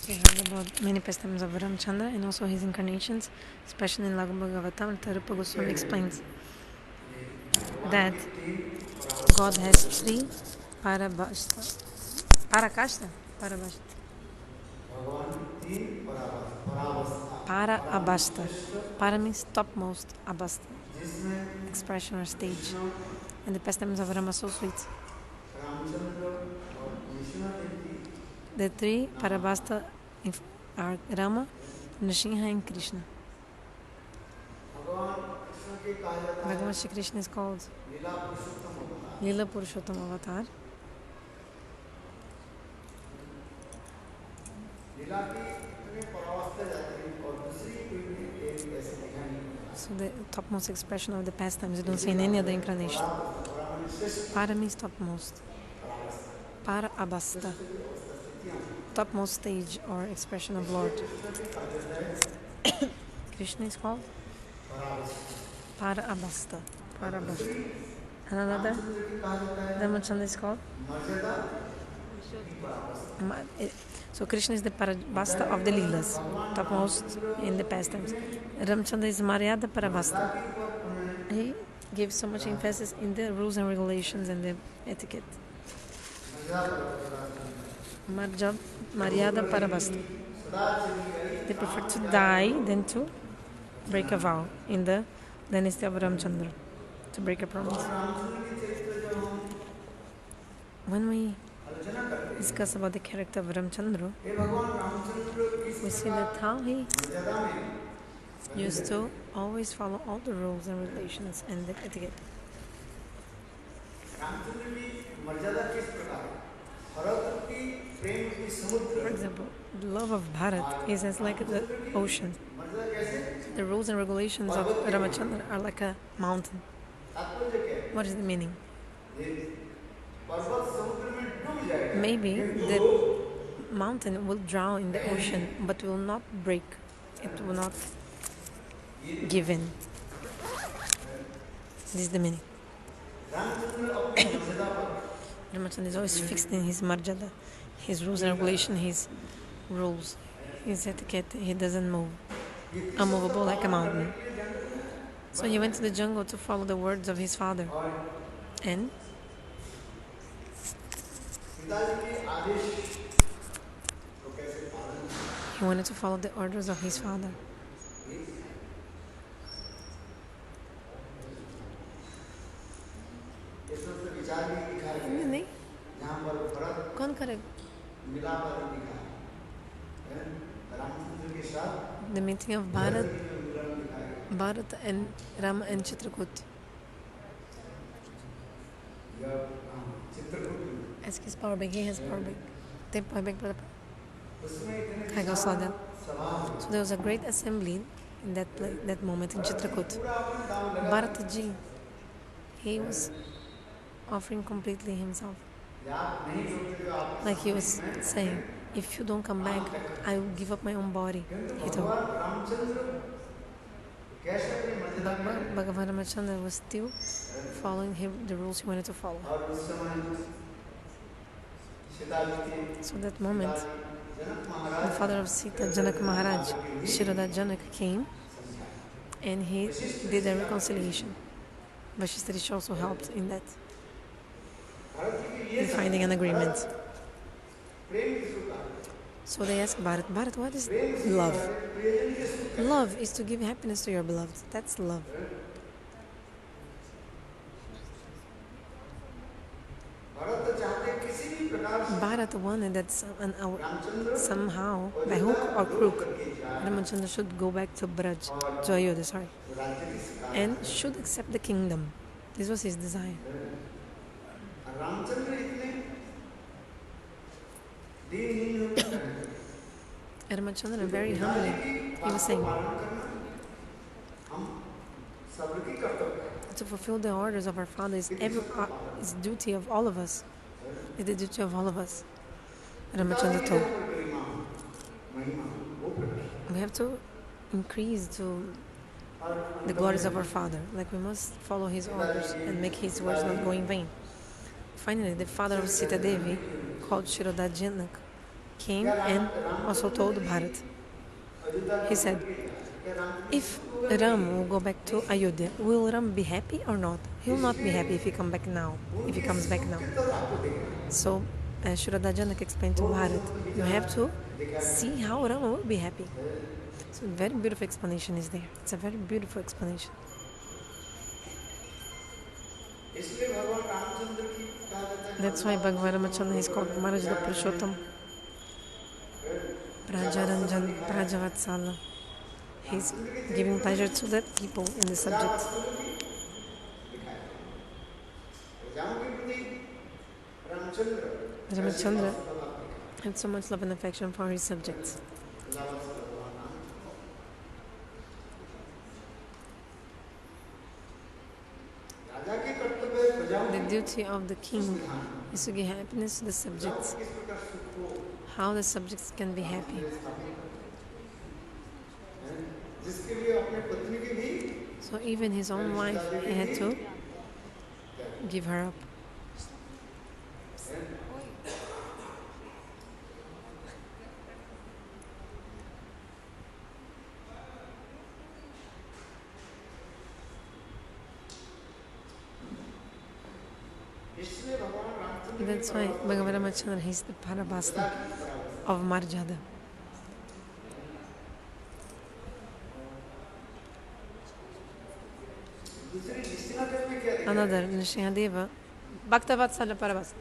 We heard about many pastimes of Ramachandra and also his incarnations, especially in Laghu Bhagavatam. Tarupa Goswami explains that God has three parabhasta. Parakashta? Parabhasta. Para abhasta. Para means topmost, abhasta. Expression or stage. And the pastimes of Rama are so sweet. The three parabhasta are Rama, Nrisimha and Krishna. Bhagavan Shri Krishna is called Lila Purushottam Avatar. So the topmost expression of the pastimes you don't see in any other incarnation. Para means topmost. Para abhasta. Topmost stage or expression of Lord. Krishna is called Para abhasta. Para abhasta. And another Ramachandra is called so Krishna is the Parabhasta of the Leelas, topmost in the pastimes. Ramachandra is Maryada Parabhasta. He gives so much emphasis in the rules and regulations and the etiquette. Maryada Parabhasta. They prefer to die than to break a vow in the dynasty of Ramachandra, to break a promise. When we discuss about the character of Ramachandra, we see that how he used to always follow all the rules and regulations and the etiquette. For example, the love of Bharata is as like the ocean. The rules and regulations of Ramachandra are like a mountain. What is the meaning? Maybe the mountain will drown in the ocean, but will not break. It will not give in. This is the meaning. Ramachandra is always fixed in his marjada, his rules and regulations, his rules, his etiquette. He doesn't move. Unmovable like a mountain. So he went to the jungle to follow the words of his father. And he wanted to follow the orders of his father. नहीं कौन करे the meeting of Bharata and Rama and Chitrakoot. Ask his power bag, he has power bag. Take power bag, I go saw that. So there was a great assembly in that moment in Chitrakoot. Bharata ji, he was offering completely himself. Like he was saying, if you don't come back, I will give up my own body, he told. Bhagavan Ramachandra was still following the rules he wanted to follow. So that moment, the father of Sita, Janak Maharaj, Shiroda Janak, came and he did a reconciliation. Vashistarishi also helped in that, in finding an agreement. So they asked Bharat, what is love? Love is to give happiness to your beloved. That's love. Bharat wanted that somehow, by hook or crook, Ramachandra should go back to Braj, to Ayodhya, and should accept the kingdom. This was his desire. Ramachandra, very humbly, he was saying, to fulfill the orders of our father is duty of all of us. It's the duty of all of us. Ramachandra told. We have to increase to the glories of our father. Like we must follow his orders and make his words not go in vain. Finally, the father of Sita Devi, called Shiroda Janak, came and also told Bharat. He said, if Ram will go back to Ayodhya, will Ram be happy or not? He will not be happy if he comes back now. So Shrada Janak explained to Bharat, you have to see how Rama will be happy. So a very beautiful explanation is there. It's a very beautiful explanation. That's why Bhagavan Ramachandra is called Maharaj the Purushottam, Prajaranjan, bhakta-vatsala. He's giving pleasure to the people in the subject. Ramachandra had so much love and affection for his subjects. The duty of the king is to give happiness to the subjects. How the subjects can be happy. So even his own wife had to give her up. That's why Bhagavan Ramachandra is the Parabhasta of Marjada. Another Nrisimhadeva, bhakta-vatsala Parabhasta.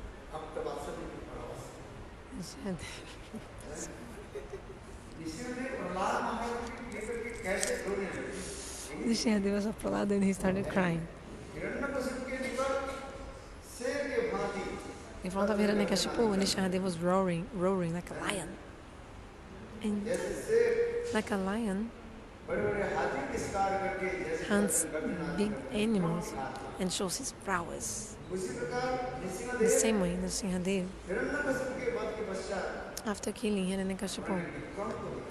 Nrisimhadeva saw Prahlada and he started crying. In front of Hiranyakashipu, Nrisimhadeva was roaring like a lion. And like a lion hunts big animals and shows his prowess. The same way, Nrisimhadeva, after killing Hiranyakashipu,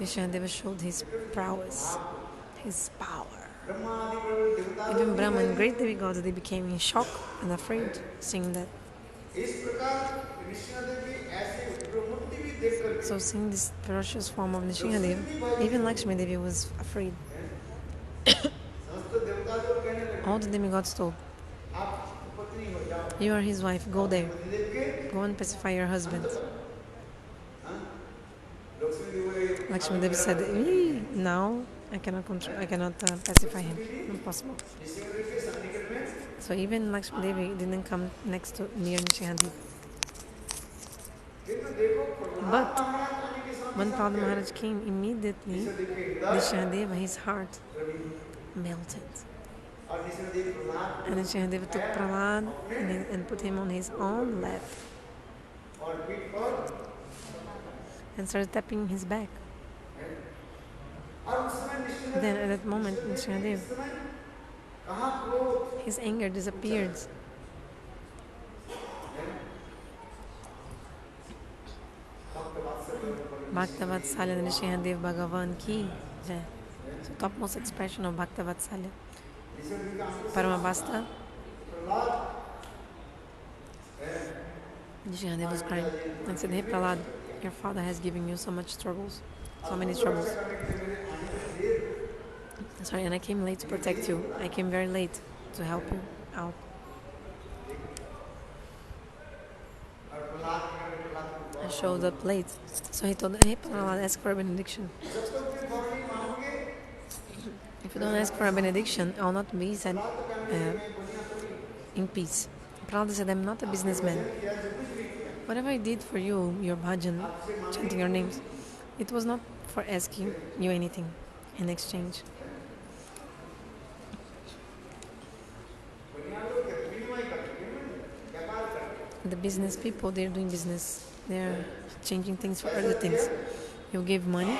Nrisimhadeva showed his prowess, his power. Even Brahma and great demigods, they became in shock and afraid seeing that. So seeing this ferocious form of Nrisimhadeva, even Lakshmi Devi was afraid. All the demigods told, you are his wife, go there. Go and pacify your husband. Lakshmi Devi said, now I cannot pacify him. Not possible. So even Lakshmi Devi didn't come near Nrisimhadeva. But when Prahlada Maharaj came, immediately Nrisimhadeva, his heart melted. And Nrisimhadeva took Prahlada and put him on his own lap and started tapping his back. Then at that moment, Nrisimhadeva, his anger disappeared. Bhakta-vatsala Nrisimhadeva Bhagavan ki jai. So topmost expression of bhakta-vatsala. Paramabhasta. Nrisimhadeva was crying and said, hey Prahlada, your father has given you so many troubles. Sorry, and I came late to protect you. I came very late to help you out. I showed up late. So he told, hey Prahlada, ask for a benediction. If you don't ask for a benediction, I'll not be said in peace. Prahlada said, I'm not a businessman. Whatever I did for you, your bhajan, chanting your names, it was not for asking you anything in exchange. The business people, they're doing business. They're changing things for other things. You give money.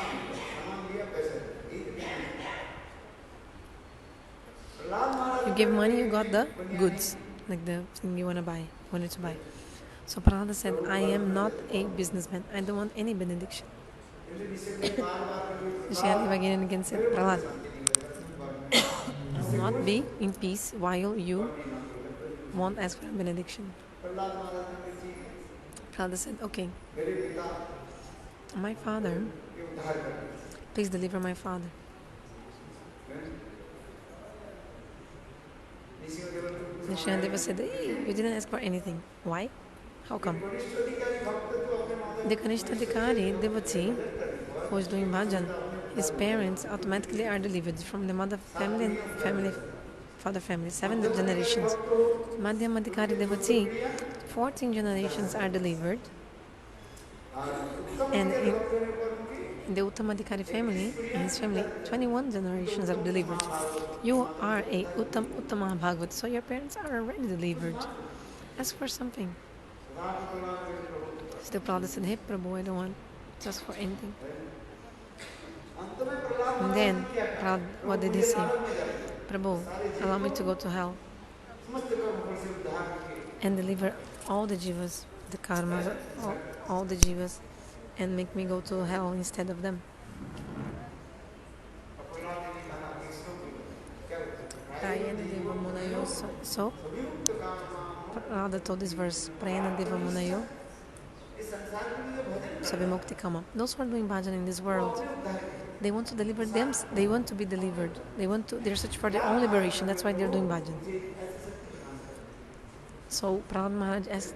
You give money, you got the goods, like the thing you wanted to buy. So Prahlada said, I am not a businessman. I don't want any benediction. Nrisimhadeva again and again said, Prahlada, I will not be in peace while you won't ask for a benediction. Prahlada said, okay. My father, please deliver my father. Nrisimhadeva said, hey, you didn't ask for anything. Why? How come? The Kanishtadikari devotee who is doing bhajan, his parents automatically are delivered from the mother family and father family, 7 generations. Madhyamadikari devotee, 14 generations are delivered. And in the Uttamadikari family, in his family, 21 generations are delivered. You are a Uttama Bhagavat, so your parents are already delivered. Ask for something. So Prahlada said, hey Prabhu, I don't want just for anything. And then, what did he say? Prabhu, allow me to go to hell and deliver all the jivas, the karmas, all the jivas, and make me go to hell instead of them. So, Prahlada told this verse, Prayana Deva Munayo, Savimukti Kama. Those who are doing bhajan in this world, they want to deliver them, they want to be delivered. They're searching for their own liberation. That's why they're doing bhajan. So Prahlada Maharaj asked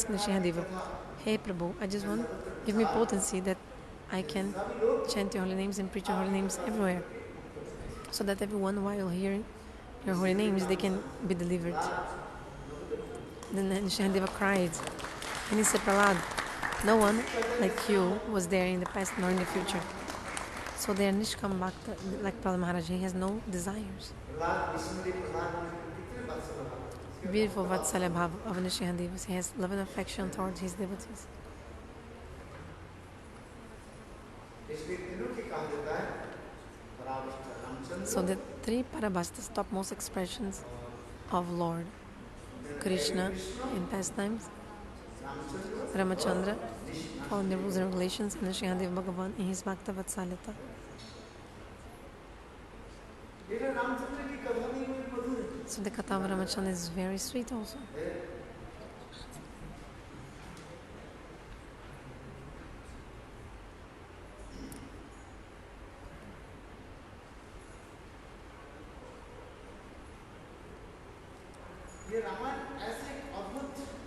Nrisimhadeva, hey Prabhu, I just want, give me potency that I can chant your holy names and preach your holy names everywhere. So that everyone, while hearing your holy names, they can be delivered. Then Nrisimhadeva cried. And he said, Prahlada, no one like you was there in the past nor in the future. So they are Nishkam Bhakta, like Prahlada Maharaj, he has no desires. Beautiful Vatsala Bhava of Nrisimhadeva. He has love and affection towards his devotees. So the 3 Parabhastas, topmost expressions of Lord Krishna in pastimes, Ramachandra following the rules and regulations, and Nrisimhadeva Bhagavan in his bhakta-vatsala. So the Katha of Ramachandra is very sweet also.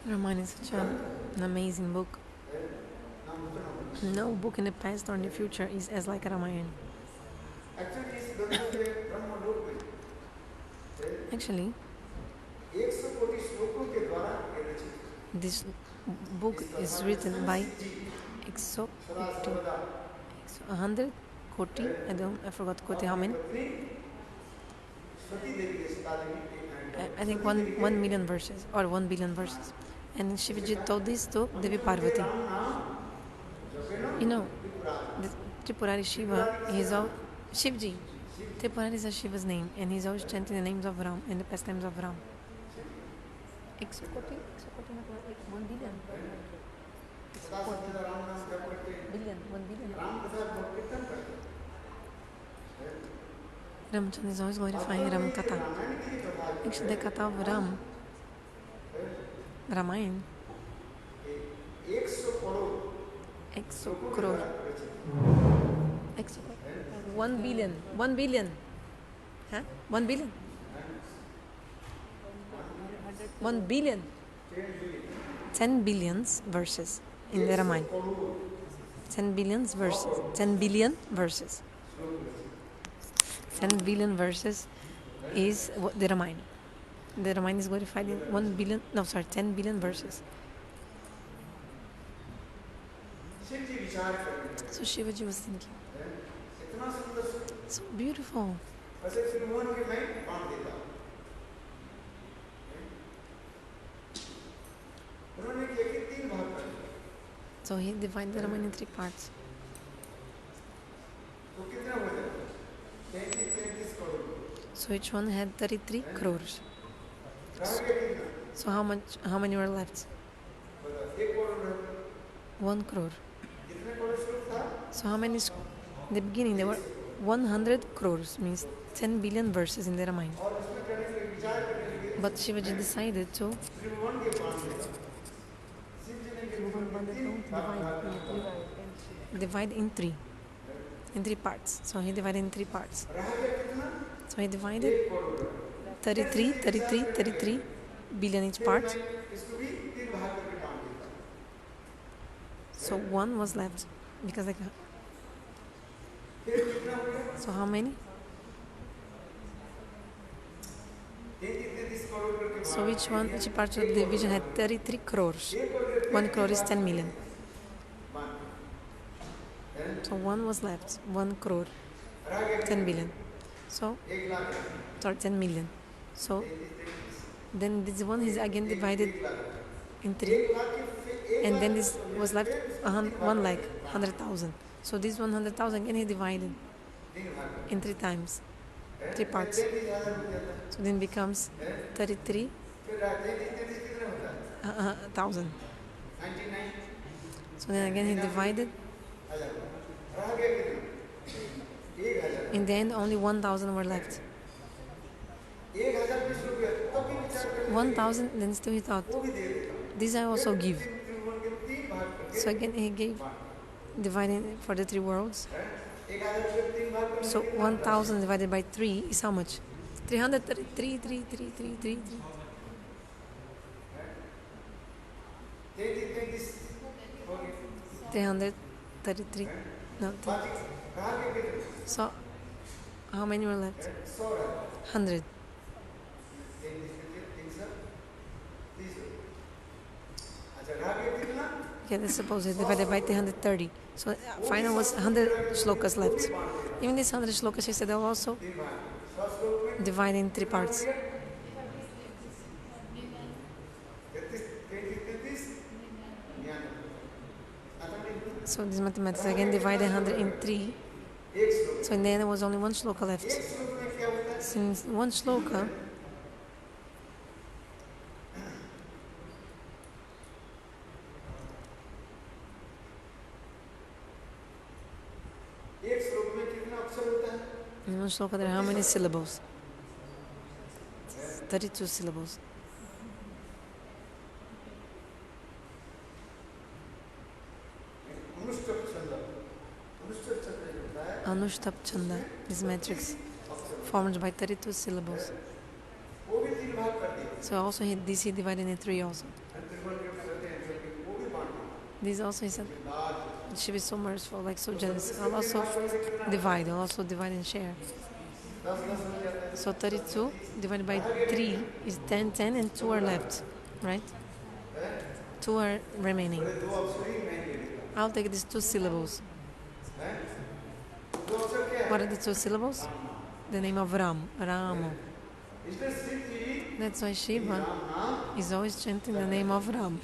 Ramayana is such an amazing book. No book in the past or in the future is as like Ramayana. Actually, this book is written by 100 koti, I forgot koti how many. I think 1 million verses or 1 billion verses. And Shivaji told this to Devi Parvati. You know, the Tripurari Shiva, Shivji. Tripurari is Shiva's name, and he's always chanting the names of Ram and the pastimes of Ram. 1 billion. 1 billion. Ramachandra is always glorifying Ram Katha. Actually, the Katha of Ram, Ramayana, 100 crore. 1 billion. 1 billion. Huh? 1 billion. 1 billion. 10 billions verses in the Ramayana. 10 billions verses. 10 billion verses. 10 billion verses is the Ramayana. The Ramayana is glorified in 10 billion verses. So Shivaji was thinking, so beautiful. So he divided the Ramayana in 3 parts. So each one had 33 crores. So how many were left? 1 crore. So how many? In the beginning there were 100 crores, means 10 billion verses in the Ramayana. But Shivaji decided to divide divide in three parts. So he divided in 3 parts. So he divided 33 billion each part. So 1 was left because like. So how many? So each part of the division had 33 crores. 1 crore is 10 million. So 1 was left. 1 crore. 10 billion. So, 10 million. So, then this one is again divided in 3. And then this was left 1 lakh, 100,000. So this 100,000 again he divided in 3 times, 3 parts. So then becomes 33,000. So then again he divided. In the end, only 1,000 were left. 1,000, then still he thought, these I also give. So again he gave, dividing for the 3 worlds. So 1,000 divided by 3 is how much? 333. 333. No. So how many were left? 100. Okay, let's suppose it divided by 330. So final was 100 shlokas left. Even these 100 shlokas, he said they will also divide in 3 parts. So this mathematics again divided 100 in 3. So in the end there was only 1 shloka left. Since 1 shloka in 1 shloka there are how many syllables? 32 syllables. Anushtap Chanda, this matrix formed by 32 syllables. So also this he divided in 3 also. This also he said, it should be so merciful, like so generous. I'll also divide and share. So 32 divided by 3 is 10, and 2 are left, right? 2 are remaining. I'll take these 2 syllables. What are the 2 syllables? The name of Ramo. That's why Shiva is always chanting the name of Ram.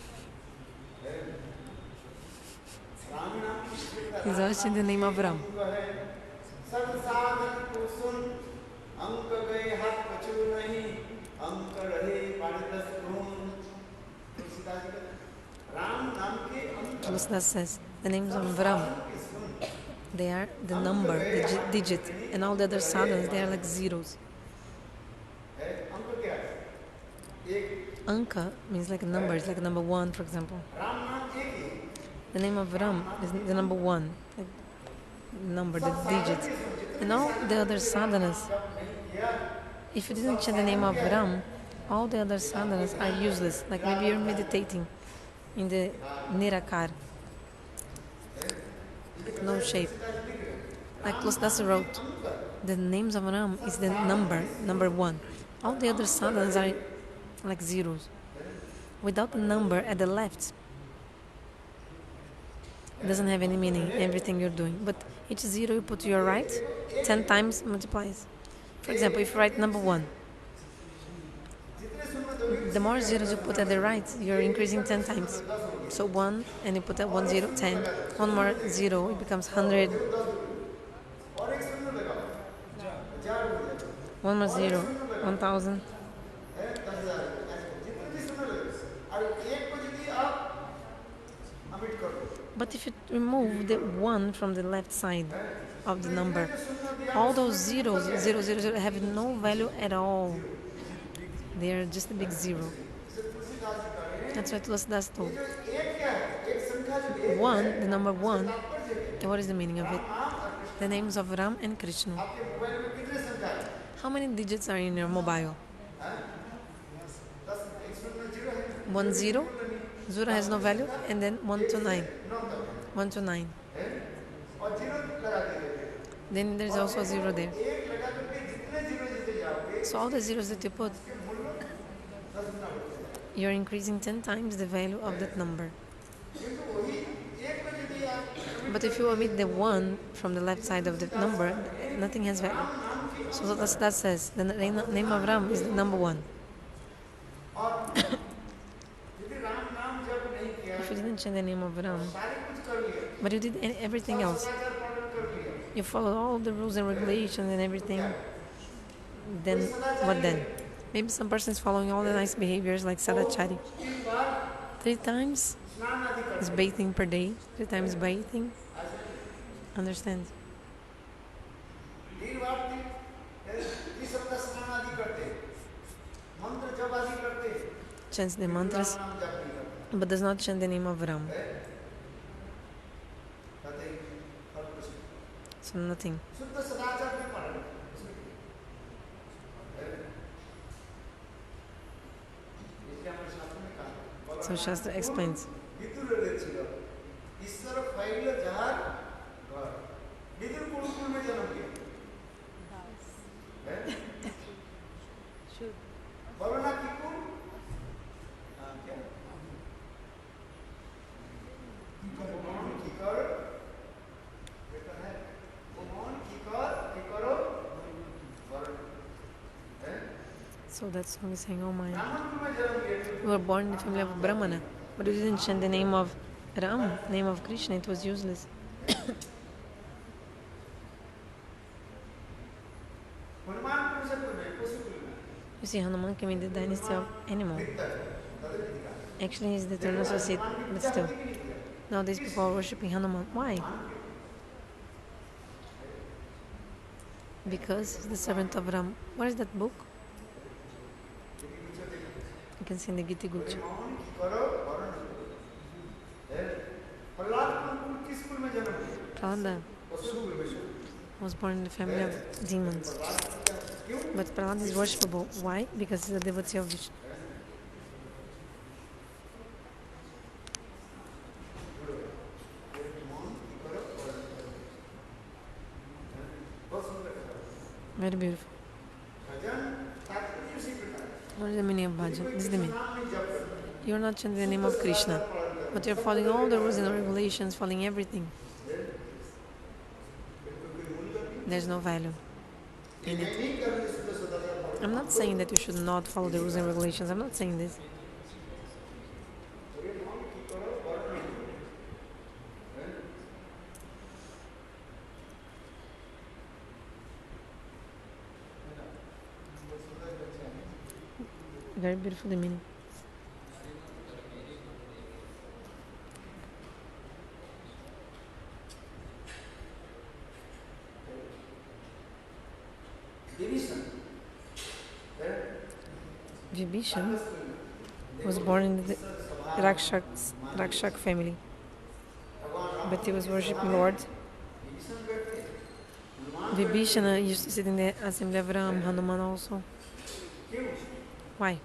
He's always chanting the name of Ram. Tulsidas says the names of Ram, they are the number, the digit, and all the other sadhanas, they are like zeros. Anka means like a number, it's like number 1, for example. The name of Ram is the number 1, like number, the digit. And all the other sadhanas, if you didn't chant the name of Ram, all the other sadhanas are useless. Like maybe you're meditating in the Nirakar, like no shape. Like Tulsidas wrote, the names of Ram is the number 1. All the other sadhanas are like zeros, without a number at the left. It doesn't have any meaning, everything you're doing. But each zero you put to your right, 10 times multiplies. For example, if you write number 1, the more zeros you put at the right, you're increasing 10 times. So 1, and you put at 1 0, 10. 1 more 0, it becomes 100. 1 more 0, 1,000. But if you remove the 1 from the left side of the number, all those zeros, 0, 0, 0, have no value at all. They are just a big 0. That's what Tulsidas told. 1, the number 1, And what is the meaning of it? The names of Ram and Krishna. How many digits are in your mobile? 10. Zero has no value, and then 1 to 9. 1 to 9. Then there's also a zero there. So all the zeros that you put, you're increasing 10 times the value of that number. But if you omit the 1 from the left side of the number, nothing has value. So that says the name of Ram is the number 1. If you didn't change the name of Ram, but you did everything else, you followed all the rules and regulations and everything, then what then? Maybe some person is following all the nice behaviors like Sadachari. 3 times is bathing per day. 3 times bathing. Understand? Chants the mantras, but does not chant the name of Ram. So nothing. So Shastra explains. So that song is saying, oh my, you were born in the family of Brahmana, but you didn't chant the name of Ram, name of Krishna, it was useless. You see, Hanuman came in the dynasty of animal. Actually, he's the eternal associate, but still. Nowadays people are worshipping Hanuman. Why? Because he's the servant of Ram. What is that book? You can see in the Gita Gucha. Prahlada was born in the family of demons. But Prahlada is worshipable. Why? Because he's a devotee of Vishnu. Very beautiful. What is the meaning of bhajan? This is the meaning. You're not chanting the name of Krishna, but you're following all the rules and regulations, following everything. There's no value in it. I'm not saying that you should not follow the rules and regulations. I'm not saying this. Very beautiful the meaning. Vibhishan was born in the Rakshak family, but he was worshipping Lord. Vibhishana used to sit in the assembly of Ram, Hanuman also. Why?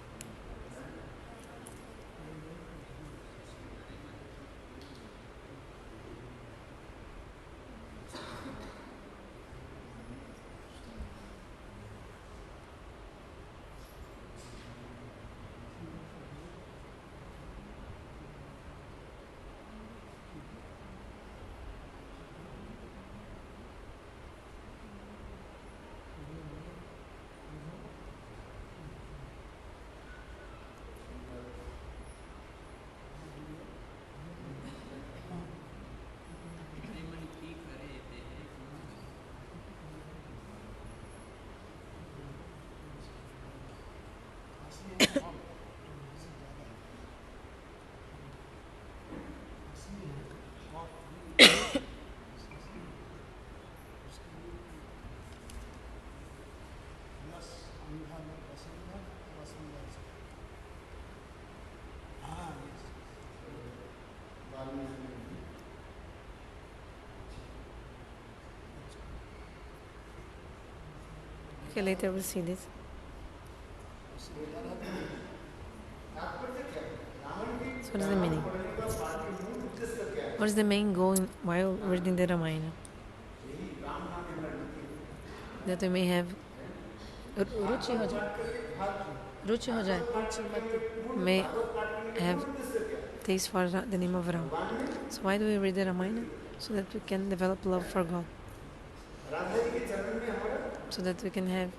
Okay, later we'll see this. So what is the meaning? What is the main goal while reading the Ramayana? That we may have Ruchi ho jaye. May have taste for the name of Ram. So why do we read the Ramayana? So that we can develop love for God. So that we can have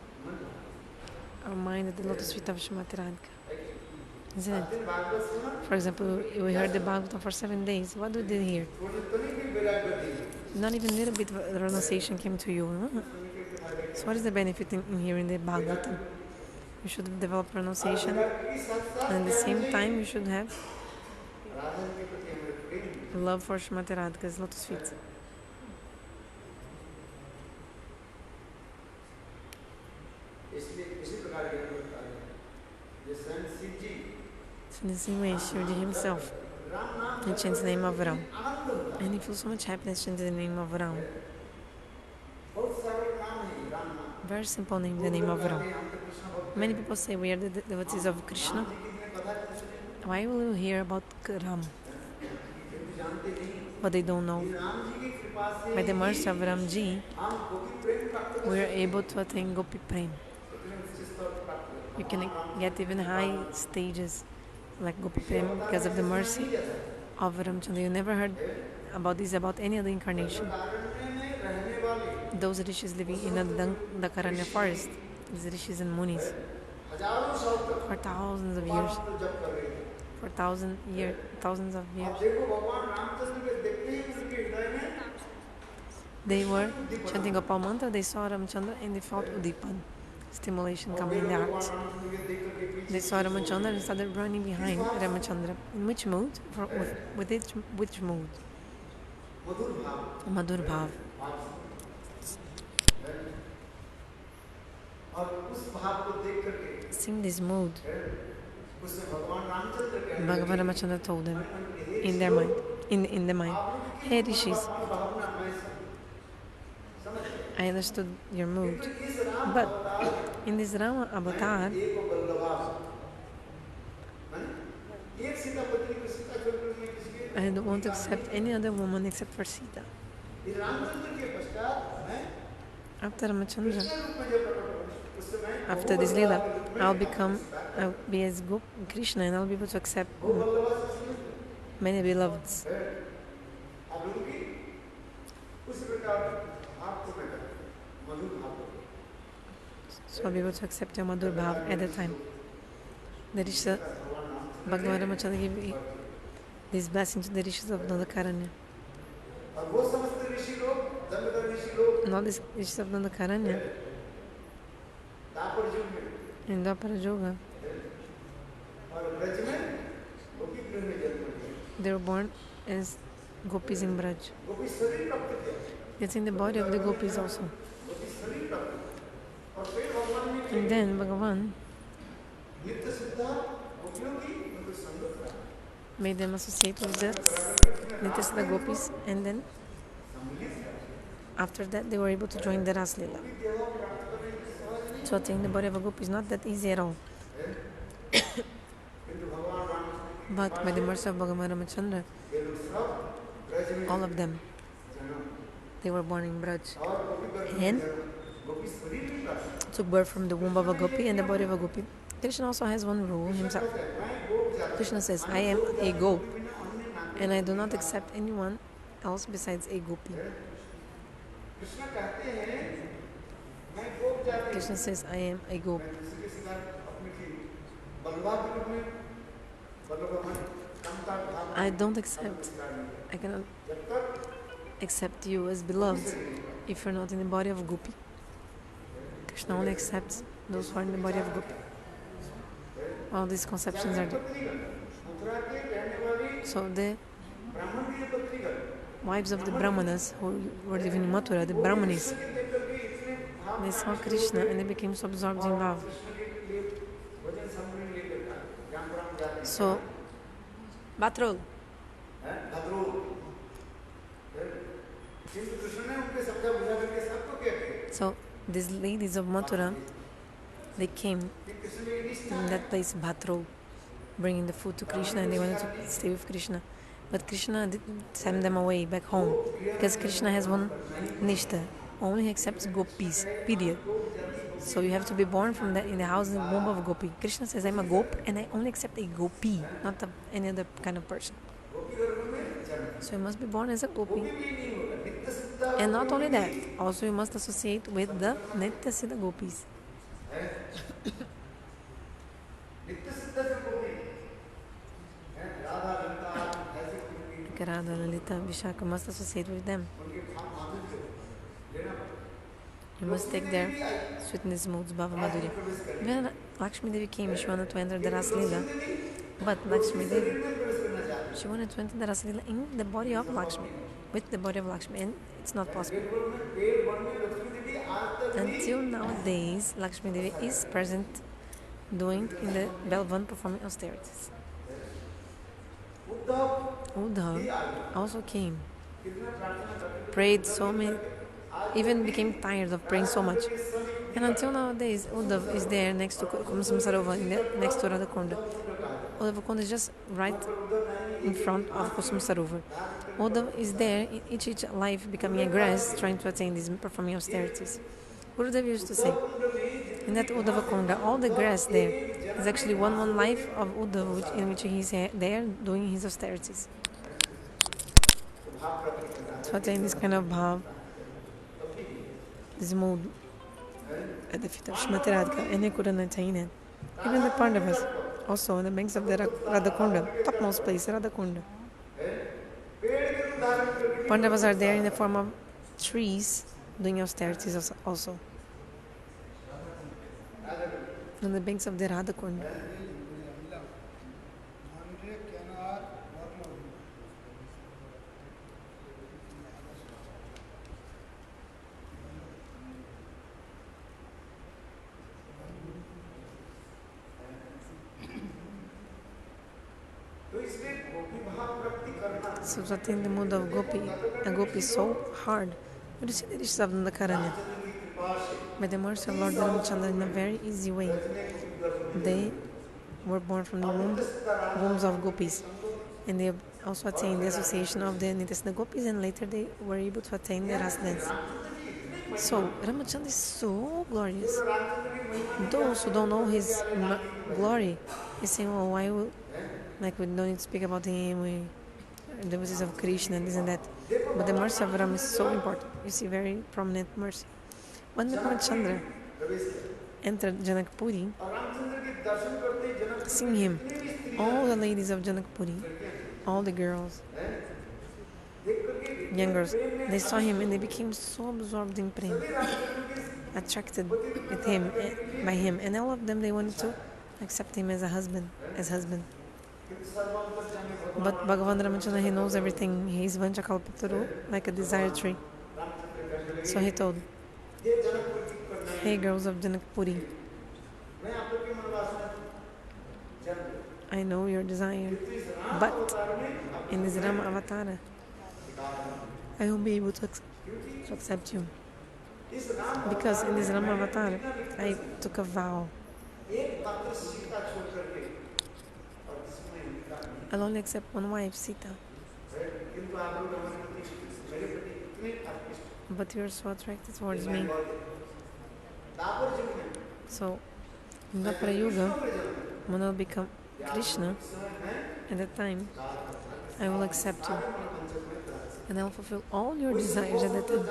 our mind at the lotus feet of Srimati Radhika. Isn't it? For example, we heard the Bhagavatam for 7 days. What do they hear? Not even a little bit of realization came to you. Huh? So what is the benefit in hearing the Bhagavatam? You should develop pronunciation, and at the same time you should have love for Srimati Radhika's lotus feet. So Nrisimhaeva himself, he chants the name of Ram, and he feels so much happiness chanting the name of Ram. Very simple name, the name of Ram. Many people say we are the devotees of Krishna. Why will you hear about Ram? But they don't know. By the mercy of Ramji, we are able to attain Gopi Prem. You can get even high stages like Gopi Prem because of the mercy of Ramachandra. You never heard about this about any other incarnation. Those rishis living in the Dhanurdhara forest, these rishis and munis, for thousands of years. For thousands of years. They were chanting Gopal mantra, they saw Ramachandra and they felt Udipan, stimulation coming in their hearts. They saw Ramachandra and started running behind Ramachandra. In which mood? Which mood? Madhur Bhav. Seeing this mood, Bhagavan Ramachandra told them in their mind, in the mind, hey Rishis, I understood your mood, but in this Rama avatar, I don't want to accept any other woman except for Sita. After Ramachandra, after this Leela, I'll be as Krishna and I'll be able to accept many beloveds. So I'll be able to accept your Madhur Bhav at that time. The Rishis, Bhagavan Ramachandra gave this blessing to the Rishis of Nandakaran. And all these Rishis of Nandakaran in Dvapara-yuga, they were born as gopis in Braj. It's in the body of the gopis also. And then Bhagavan made them associate with the Nitya gopis, and then after that they were able to join the Ras Leela. So attain the body of a gopi is not that easy at all. But by the mercy of Bhagavan Ramachandra, all of them, they were born in Braj and took birth from the womb of a gopi and the body of a gopi. Krishna also has one rule himself. Krishna says, I am a gop and I do not accept anyone else besides a gopi. Krishna says, I am a gop. I cannot accept you as beloved if you're not in the body of gopi. Krishna only accepts those who are in the body of gopi. All these conceptions are there. So the wives of the Brahmanas who were living in Mathura, the Brahmanis, they saw Krishna and they became so absorbed in love. So, Batrol. So, these ladies of Mathura, they came in that place, Bhatro, bringing the food to Krishna, and they wanted to stay with Krishna. But Krishna didn't send them away back home, because Krishna has one nishta, only accepts gopis, period. So you have to be born from that in the house in the womb of a gopi. Krishna says, I'm a gop and I only accept a gopi, not any other kind of person. So you must be born as a gopi. And not only that, also you must associate with the Nitya Siddha gopis. Radha, Lalita, Vishaka must associate with them. You must take their sweetness moods, Bhava Madhurya. When Lakshmi Devi came, she wanted to enter the Rasa Leela, but Lakshmi Devi, she wanted to enter the Rasa Leela in the body of Lakshmi, with the body of Lakshmi, and it's not possible. Until nowadays, Lakshmi Devi is present doing in the Bhagavan performing austerities. Uddhav also came, prayed so many, even became tired of praying so much. And until nowadays, Uddhav is there next to Nrisimhadeva, next to Radhakonda. Uddhava is just right in front of Kusum Sarovar. Uddhav is there in each life becoming a grass, trying to attain these performing austerities. Gurudev used to say, in that Uddhava all the grass there is actually one life of Uddhav in which he is there doing his austerities. To attain this kind of bhav, this mood at the feet of Srimati Radhika, and he couldn't attain it. Even the Pandavas, also on the banks of the Radhakonda, topmost place, Radhakonda. Pandavas are there in the form of trees doing austerities also. On the banks of the Radhakonda. So to attain the mood of gopi, a gopi is so hard. But you see the Rishis of Dhanurdhara, by the mercy of Lord Ramacandra, in a very easy way, they were born from the wombs of gopis, and they also attained the association of the Nitya gopis, and later they were able to attain the Ras dance. So Ramachandra is so glorious. Those who don't know his glory is saying, "Oh, why would we don't need to speak about him? The mercies of Krishna and this and that." But the mercy of Ram is so important. You see very prominent mercy. When Ramachandra entered Janakpuri, seeing him, all the ladies of Janakpuri, all the girls, young girls, they saw him and they became so absorbed in prema, attracted with him, by him, and all of them they wanted to accept him as husband. But Bhagavan Ramachandra, he knows everything. He is Vanchakalpataru, like a desire tree. So he told, "Hey girls of Janakpuri, I know your desire, but in this Rama Avatara, I won't be able to accept you. Because in this Rama Avatar, I took a vow. I'll only accept one wife, Sita. But you're so attracted towards me. So, in Dvapara-yuga, when I'll become Krishna, at that time, I will accept you. And I will fulfill all your desires at that time."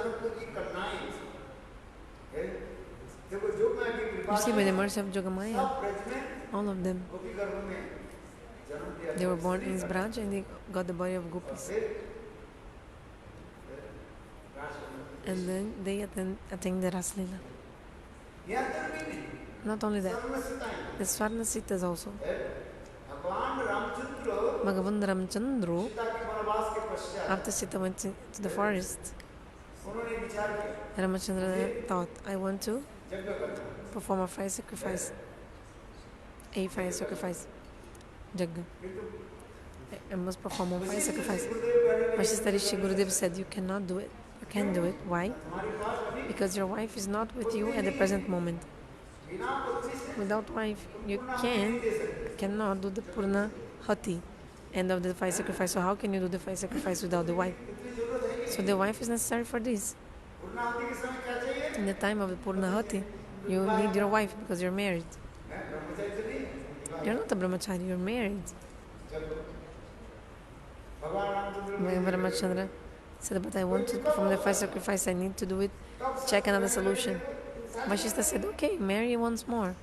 You see, by the mercy of Jogamaya, all of them, they were born in Braj and they got the body of gopis. And then they attained the Rasa Leela. Not only that, the Suvarna Sitas also. Bhagavan Ramachandra, after Sita went to the forest, Ramachandra thought, I want to perform a fire sacrifice. Jagna. I must perform one fire sacrifice. My sister Rishi Gurudev said, you cannot do it. You can't do it. Why? because your wife is not with you at the present moment. Without wife, you cannot do the purnahuti, end of the fire sacrifice. So how can you do the fire sacrifice without the wife? So the wife is necessary for this. In the time of the purnahuti, you need your wife because you're married. You're not a brahmachari, you're married. Bhagavan Ramachandra said, but I want to perform the fire sacrifice, I need to do it, check another solution. Vashishta said, okay, marry once more.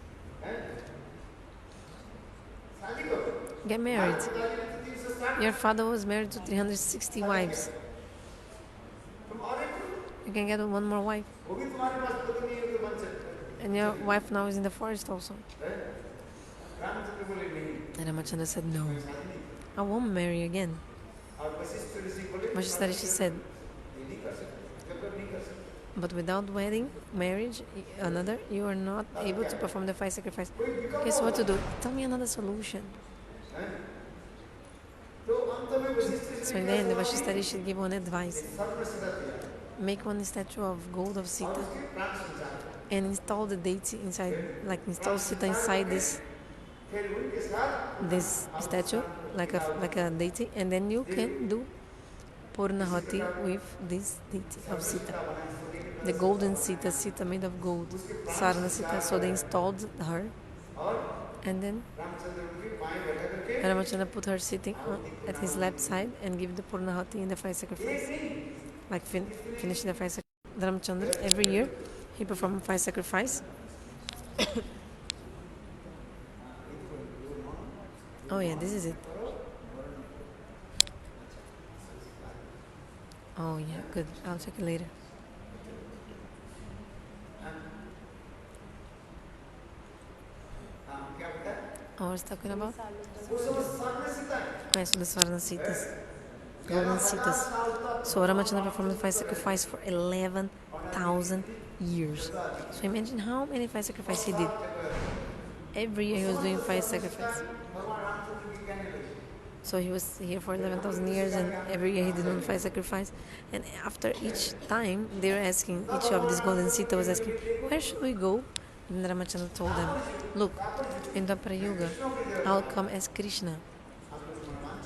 Get married. Your father was married to 360 wives. You can get one more wife. And your wife now is in the forest also. And Ramachandra said, no, I won't marry again. Vashishta Rishi said, but without wedding, marriage, another, you are not able to perform the fire sacrifice. Okay, so what to do? Tell me another solution. So in the end, the Vashishta Rishi gave one advice. Make one statue of gold of Sita and install the deity inside, like install Sita inside this statue, like a deity, and then you can do purnahuti with this deity of Sita. The golden Sita, Sita made of gold, Suvarna Sita. So they installed her, and then Ramachandra put her sitting at his left side and give the purnahuti in the fire sacrifice. Like finish the fire sacrifice. Ramachandra, every year, he performed fire sacrifice. Oh yeah, this is it. Oh yeah, good. I'll check it later. Oh, I was talking about? Yes, the Suvarna Sitas. Golden Sitas. So Ramachandra performed the fire sacrifice for 11,000 years. So imagine how many fire sacrifices he did. Every year he was doing fire sacrifice. So he was here for 11,000 years, and every year he did one fire sacrifice. And after each time, they were asking, each of these golden Sita was asking, where should we go? And Ramachandra told them, look, in Dvapara-yuga, I'll come as Krishna,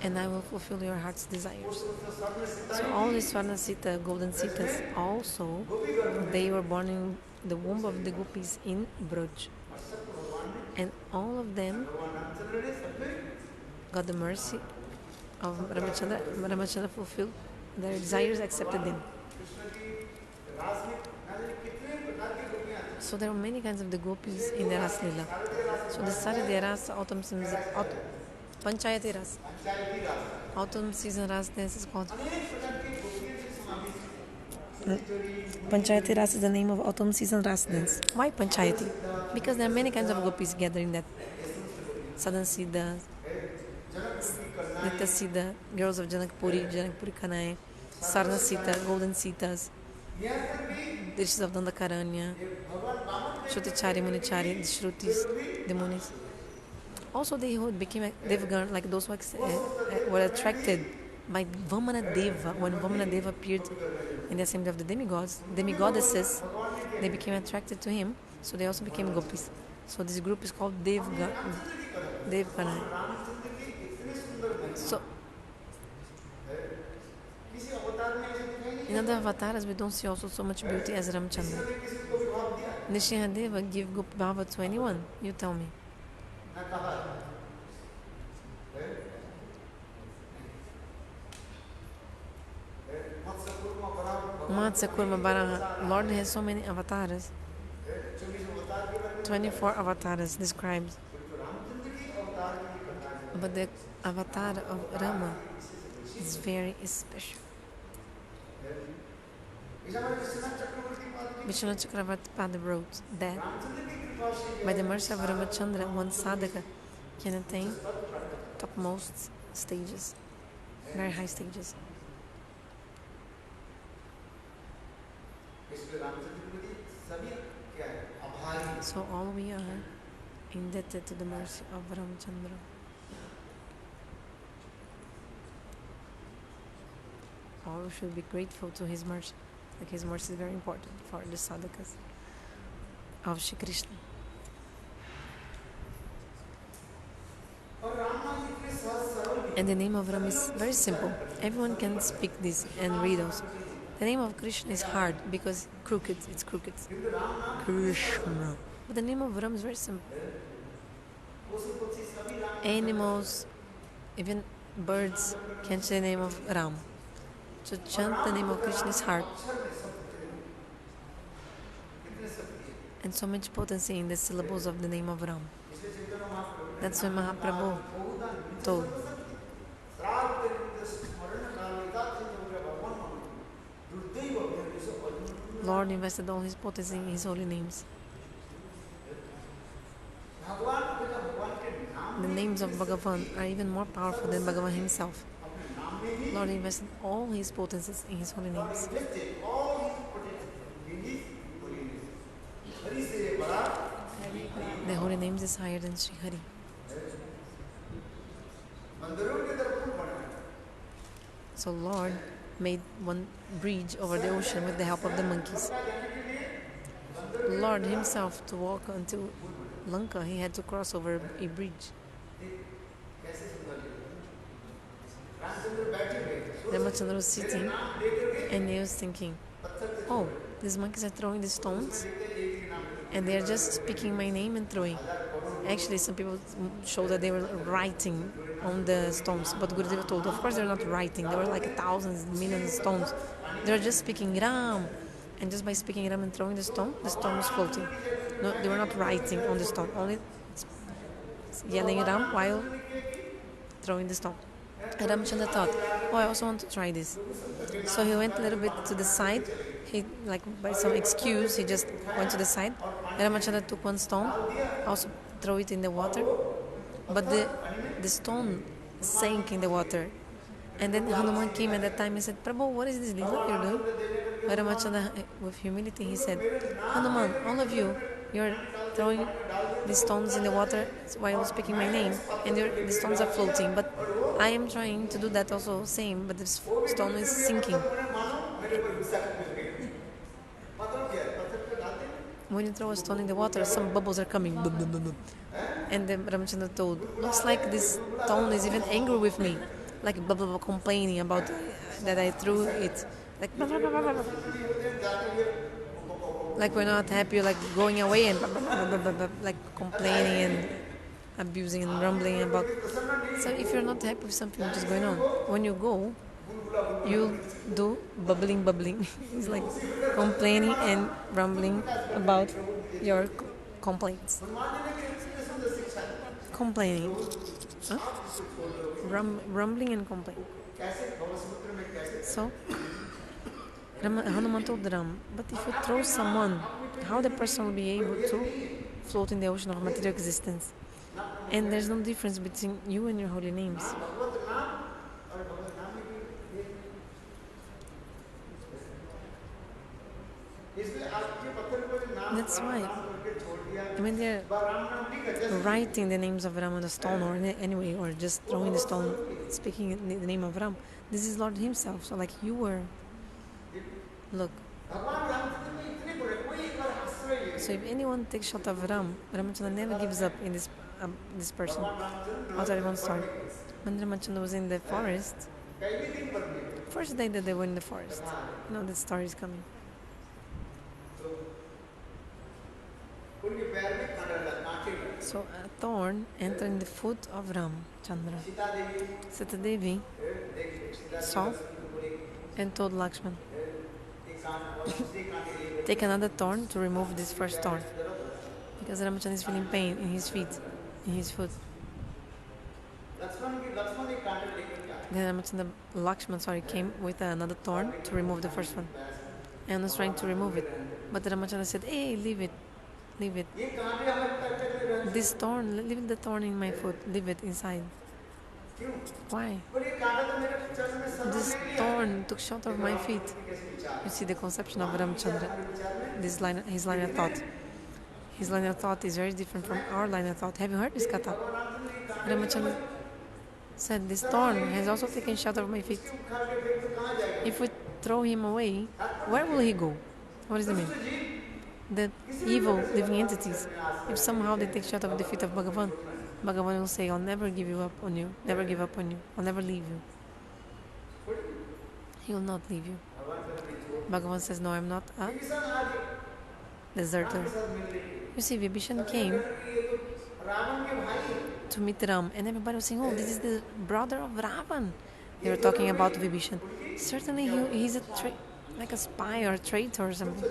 and I will fulfill your heart's desires. So all these Suvarna Sita, golden Sitas, also, they were born in the womb of the gopis in Braj. And all of them got the mercy of Ramachandra. Ramachandra fulfilled their desires, accepted them. So there are many kinds of the gopis in the Rasa Lila. So they started their rasa, panchayati rasa. Autumn season rasa dance is called Panchayati rasa is the name of autumn season rasa dance. Why panchayati? Because there are many kinds of gopis gathering that. Sadhan Siddha, Nitya Siddha, girls of Janakpuri Kanai, Sarna Sita, golden Sitas, Drishis of Dandakaranya, Shrutichari, Munichari, the Shrutis, the Munis. Also, they who became Devagan, like those who were attracted by Vamanadeva. When Vamanadeva appeared in the assembly of the demigoddesses, they became attracted to him, so they also became gopis. So this group is called Devganai. So, in other avatars, we don't see also so much beauty as Ramachandra. Nrisimhadeva give Gopi Bhava to anyone? You tell me. Matsya Kurma Baraha. Lord has so many avatars. 24 avatars described. But the avatar of Rama is very special. Vishnu Chakravarti wrote that by the mercy of Ramachandra, one sadhaka can attain topmost stages, very high stages. So all we are indebted to the mercy of Ramachandra. All should be grateful to his mercy. Like his mercy is very important for the sadhakas of Shri Krishna. And the name of Ram is very simple. Everyone can speak this and read also. The name of Krishna is hard because crooked. It's crooked. Krishna. But the name of Ram is very simple. Animals, even birds can say the name of Ram. To chant the name of Krishna is hard. And so much potency in the syllables of the name of Ram. That's why Mahaprabhu told. Lord invested all his potency in his holy names. The names of Bhagavan are even more powerful than Bhagavan himself. Lord invested all his potencies in his holy names. The holy names is higher than Sri Hari. So Lord made one bridge over the ocean with the help of the monkeys. Lord himself, to walk until Lanka, he had to cross over a bridge. Ramachandra was sitting and he was thinking, oh, these monkeys are throwing the stones and they are just speaking my name and throwing. Actually, some people show that they were writing on the stones, but Gurudeva told, of course they're not writing, there were like thousands, millions of stones. They're just speaking Ram, and just by speaking Ram and throwing the stone was floating. No, they were not writing on the stone, only yelling Ram while throwing the stone. And Ramachandra thought, oh, I also want to try this. So he went a little bit to the side. He, like by some excuse, he just went to the side. And Ramachandra took one stone, also threw it in the water. But the stone sank in the water. And then Hanuman came at that time and said, Prabhu, what is this lila you're doing? But Ramachandra, with humility, he said, Hanuman, all of you, you're throwing the stones in the water while speaking my name, and the stones are floating. But I am trying to do that also, same, but the stone is sinking. When you throw a stone in the water, some bubbles are coming. And then Ramachandra told, looks like this stone is even angry with me. Like blah, blah, blah, complaining about that I threw it. Like blah, blah, blah, blah, blah. Like we're not happy, like going away and blah, blah, blah, blah, blah, blah, like complaining and abusing and grumbling about. So if you're not happy with something which is going on, when you go, you'll do bubbling. It's like complaining and grumbling about your complaints. Complaining. Huh? Rumbling and complaining. So, Hanuman told Ram, but if you throw someone, how the person will be able to float in the ocean of material existence? And there's no difference between you and your holy names. That's why when they're writing the names of Ram on the stone or anyway, or just throwing the stone, speaking the name of Ram, this is Lord himself. So like you were, look. So if anyone takes shot of Ram, Ramachandra never gives up in this person. I'll tell you one story. When Ramachandra was in the forest, first day that they were in the forest, you know, the story is coming. So a thorn entered in the foot of Ramachandra. Sita Devi saw and told Lakshman, take another thorn to remove this first thorn, because Ramachandra is feeling pain in his feet, in his foot. Then Lakshman came with another thorn to remove the first one, and was trying to remove it, but Ramachandra said, hey, leave it. This thorn, leave the thorn in my foot, leave it inside. Why? This thorn took shelter of my feet. You see the conception of Ramachandra, his line of thought. His line of thought is very different from our line of thought. Have you heard this katha? Ramachandra said, this thorn has also taken shelter of my feet. If we throw him away, where will he go? What does it mean? The evil living entities, if somehow they take shelter of the feet of Bhagavan, Bhagavan will say, I'll never give you up on you, never give up on you, I'll never leave you. He will not leave you. Bhagavan says, no, I'm not a deserter. You see, Vibhishan came to meet Ram, and everybody was saying, oh, this is the brother of Ravan. They were talking about Vibhishan. Certainly he's like a spy or a traitor or something.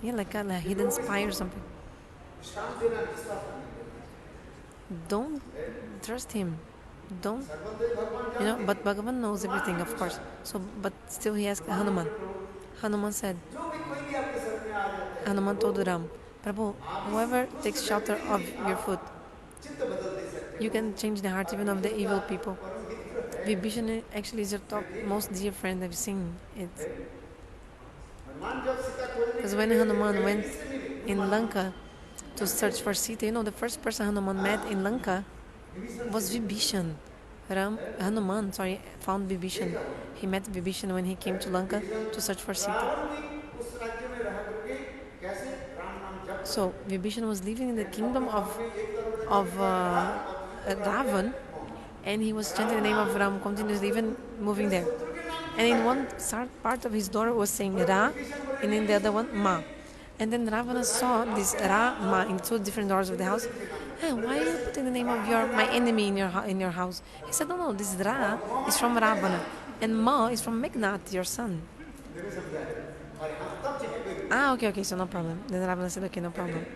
Yeah, like a hidden spy or something. Don't trust him. Don't, but Bhagavan knows everything, of course. So, but still he asked Hanuman. Hanuman said, Hanuman told Ram, Prabhu, whoever takes shelter of your foot, you can change the heart even of the evil people. Vibhishan actually is your top most dear friend. I've seen it. Because when Hanuman went in Lanka to search for Sita, the first person Hanuman met in Lanka was Vibhishan. Hanuman found Vibhishan. He met Vibhishan when he came to Lanka to search for Sita. So Vibhishan was living in the kingdom of Ravan, and he was chanting the name of Ram continuously, even moving there. And in one part of his door was saying Ra, and in the other one Ma. And then Ravana saw this Ra, Ma in two different doors of the house. Hey, why are you putting the name of my enemy in your house? He said, no, this Ra is from Ravana, and Ma is from Meghnad, your son. Okay, so no problem. Then Ravana said, okay, no problem.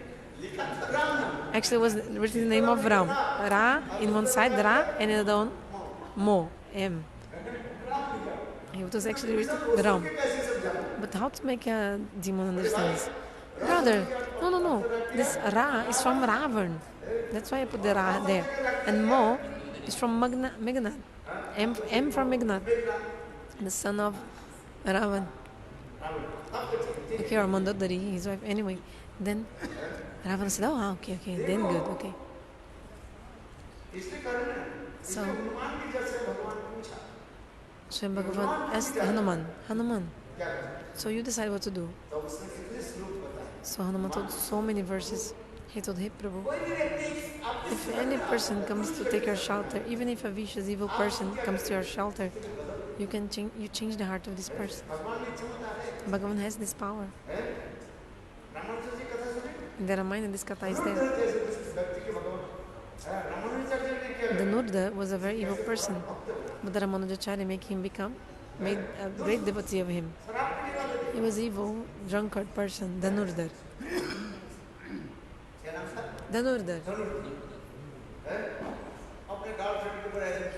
Actually, it was written the name of Ram. Ra in one side, Ra, and in the other one, Mo, M. It was actually written Ram. But how to make a demon understand this? Brother, no. This Ra is from Ravan. That's why I put the Ra there. And Mo is from Meghnad. M from Meghnad, the son of Ravan. Okay, or Mandodari, his wife. Anyway, then Ravana said, okay, then good, okay. So Bhagavan asked Hanuman, so you decide what to do. So Hanuman told so many verses. He told, hey Prabhu, if any person comes to take your shelter, even if a vicious, evil person comes to your shelter, you change the heart of this person. Bhagavan has this power. In the Ramayana, this katha is there. Dhanurdhara was a very evil person, but the Ramanujacharya made a great devotee of him. He was evil, drunkard person, Dhanurdhara.